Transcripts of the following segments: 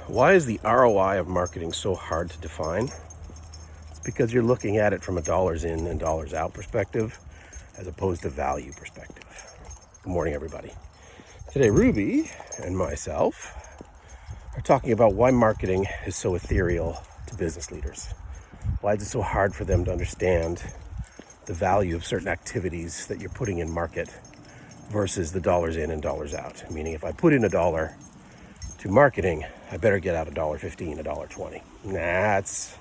Why is the ROI of marketing so hard to define? It's because you're looking at it from a dollars in and dollars out perspective as opposed to value perspective. Good morning, everybody. Today, Ruby and myself are talking about why marketing is so ethereal to business leaders. Why is it so hard for them to understand the value of certain activities that you're putting in market versus the dollars in and dollars out? Meaning, if I put in $1 to marketing, I better get out $1.15, $1.20.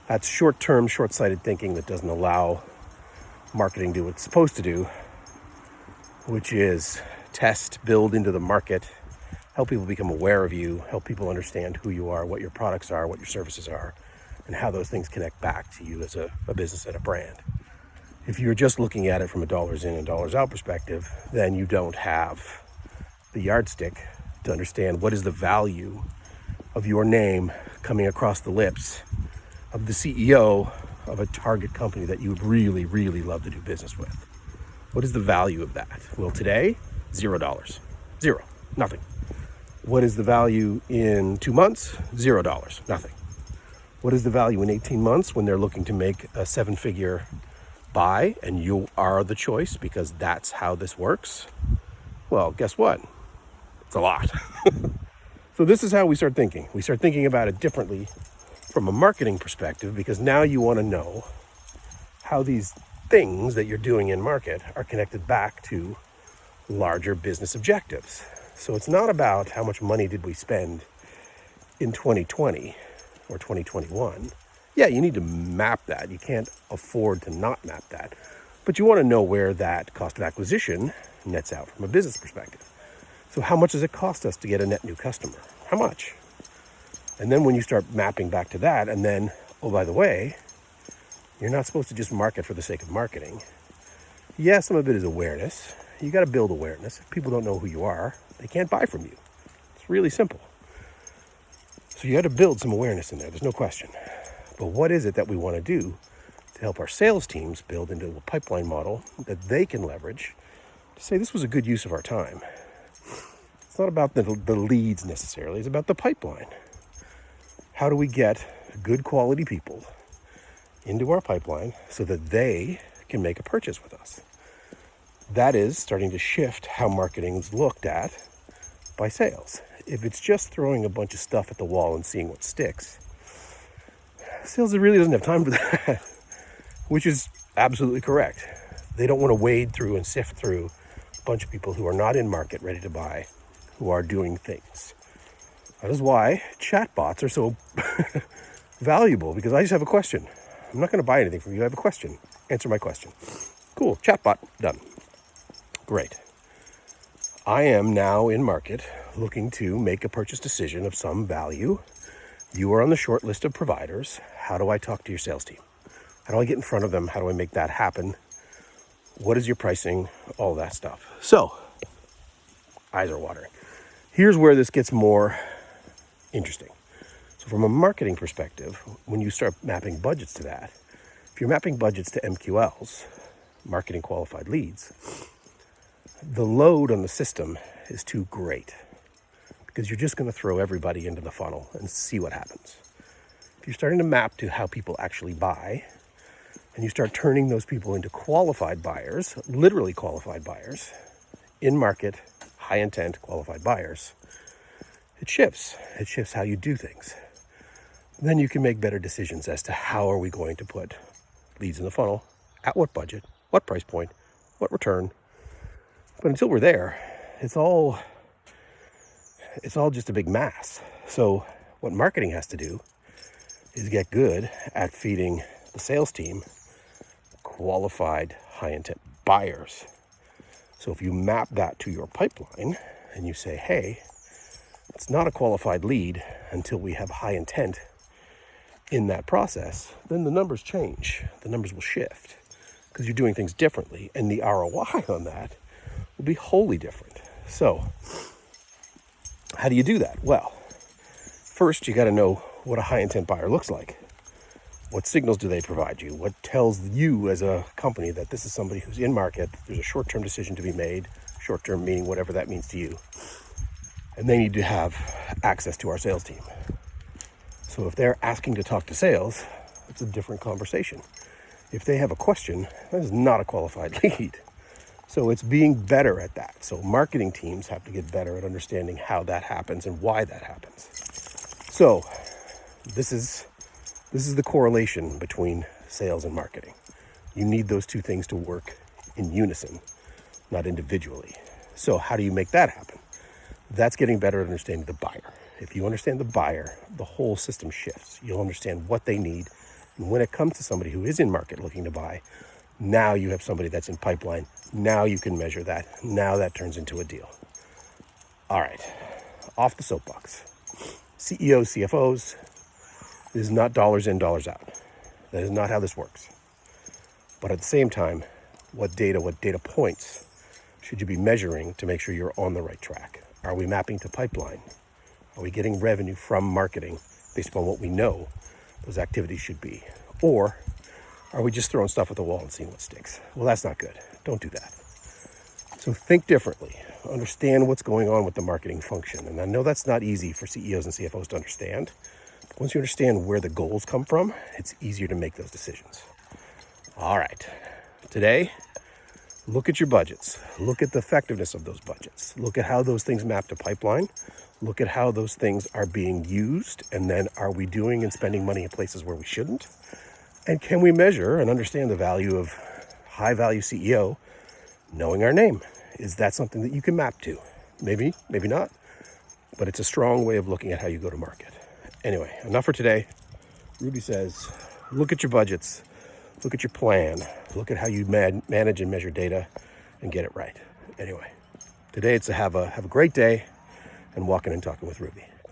That's short-term, short-sighted thinking that doesn't allow marketing to do what it's supposed to do, which is test, build into the market, help people become aware of you, help people understand who you are, what your products are, what your services are, and how those things connect back to you as a business and a brand. If you're just looking at it from a dollars in and dollars out perspective, then you don't have the yardstick to understand what is the value of your name coming across the lips of the CEO of a target company that you would really, really love to do business with. What is the value of that? Well, today, $0. Zero. Nothing. What is the value in 2 months? $0. Nothing. What is the value in 18 months when they're looking to make a 7-figure buy and you are the choice because that's how this works? Well, guess what? It's a lot. So this is how we start thinking. We start thinking about it differently from a marketing perspective, because now you want to know how these things that you're doing in market are connected back to larger business objectives. So it's not about how much money did we spend in 2020 or 2021. Yeah, you need to map that. You can't afford to not map that. But you want to know where that cost of acquisition nets out from a business perspective. So how much does it cost us to get a net new customer? How much? And then when you start mapping back to that, and then, oh, by the way, you're not supposed to just market for the sake of marketing. Yeah, some of it is awareness. You got to build awareness. If people don't know who you are, they can't buy from you. It's really simple. So you got to build some awareness in there. There's no question. But what is it that we want to do to help our sales teams build into a pipeline model that they can leverage to say this was a good use of our time? It's not about the leads necessarily. It's about the pipeline. How do we get good quality people into our pipeline so that they can make a purchase with us? That is starting to shift how marketing is looked at by sales. If it's just throwing a bunch of stuff at the wall and seeing what sticks, sales really doesn't have time for that, which is absolutely correct. They don't want to wade through and sift through a bunch of people who are not in market ready to buy, who are doing things. That is why chatbots are so valuable, because I just have a question. I'm not going to buy anything from you. I have a question. Answer my question. Cool. Chatbot. Done. Great. I am now in market looking to make a purchase decision of some value. You are on the short list of providers. How do I talk to your sales team? How do I get in front of them? How do I make that happen? What is your pricing? All that stuff. So, eyes are watering. Here's where this gets more interesting. So from a marketing perspective, when you start mapping budgets to that, if you're mapping budgets to MQLs, marketing qualified leads, the load on the system is too great because you're just going to throw everybody into the funnel and see what happens. If you're starting to map to how people actually buy, and you start turning those people into qualified buyers, literally qualified buyers, in market, high intent qualified buyers, it shifts. It shifts how you do things. Then you can make better decisions as to how are we going to put leads in the funnel, at what budget, what price point, what return. But until we're there, it's all just a big mass. So what marketing has to do is get good at feeding the sales team qualified high intent buyers. So if you map that to your pipeline and you say, hey, it's not a qualified lead until we have high intent in that process, then the numbers change. The numbers will shift because you're doing things differently, and the ROI on that will be wholly different. So how do you do that? Well, first you got to know what a high intent buyer looks like. What signals do they provide you? What tells you as a company that this is somebody who's in market? There's a short-term decision to be made. Short-term meaning whatever that means to you. and they need to have access to our sales team. So if they're asking to talk to sales, it's a different conversation. If they have a question, that is not a qualified lead. So it's being better at that. So marketing teams have to get better at understanding how that happens and why that happens. So this is the correlation between sales and marketing. You need those two things to work in unison, not individually. So how do you make that happen? That's getting better at understanding the buyer. If you understand the buyer, the whole system shifts. You'll understand what they need. And when it comes to somebody who is in market looking to buy, now you have somebody that's in pipeline. Now you can measure that. Now that turns into a deal. All right, off the soapbox. CEOs, CFOs, this is not dollars in, dollars out. That is not how this works. But at the same time, what data points should you be measuring to make sure you're on the right track? Are we mapping to pipeline? Are we getting revenue from marketing based upon what we know those activities should be? Or are we just throwing stuff at the wall and seeing what sticks? Well, that's not good. Don't do that. So think differently. Understand what's going on with the marketing function. And I know that's not easy for CEOs and CFOs to understand. But once you understand where the goals come from, it's easier to make those decisions. All right. Today, look at your budgets. Look at the effectiveness of those budgets. Look at how those things map to pipeline. Look at how those things are being used. And then are we doing and spending money in places where we shouldn't? And can we measure and understand the value of high-value CEO knowing our name? Is that something that you can map to? Maybe, maybe not. But it's a strong way of looking at how you go to market. Anyway, enough for today. Ruby says, look at your budgets. Look at your plan. Look at how you manage and measure data and get it right. Anyway, today it's have a great day and walking and talking with Ruby.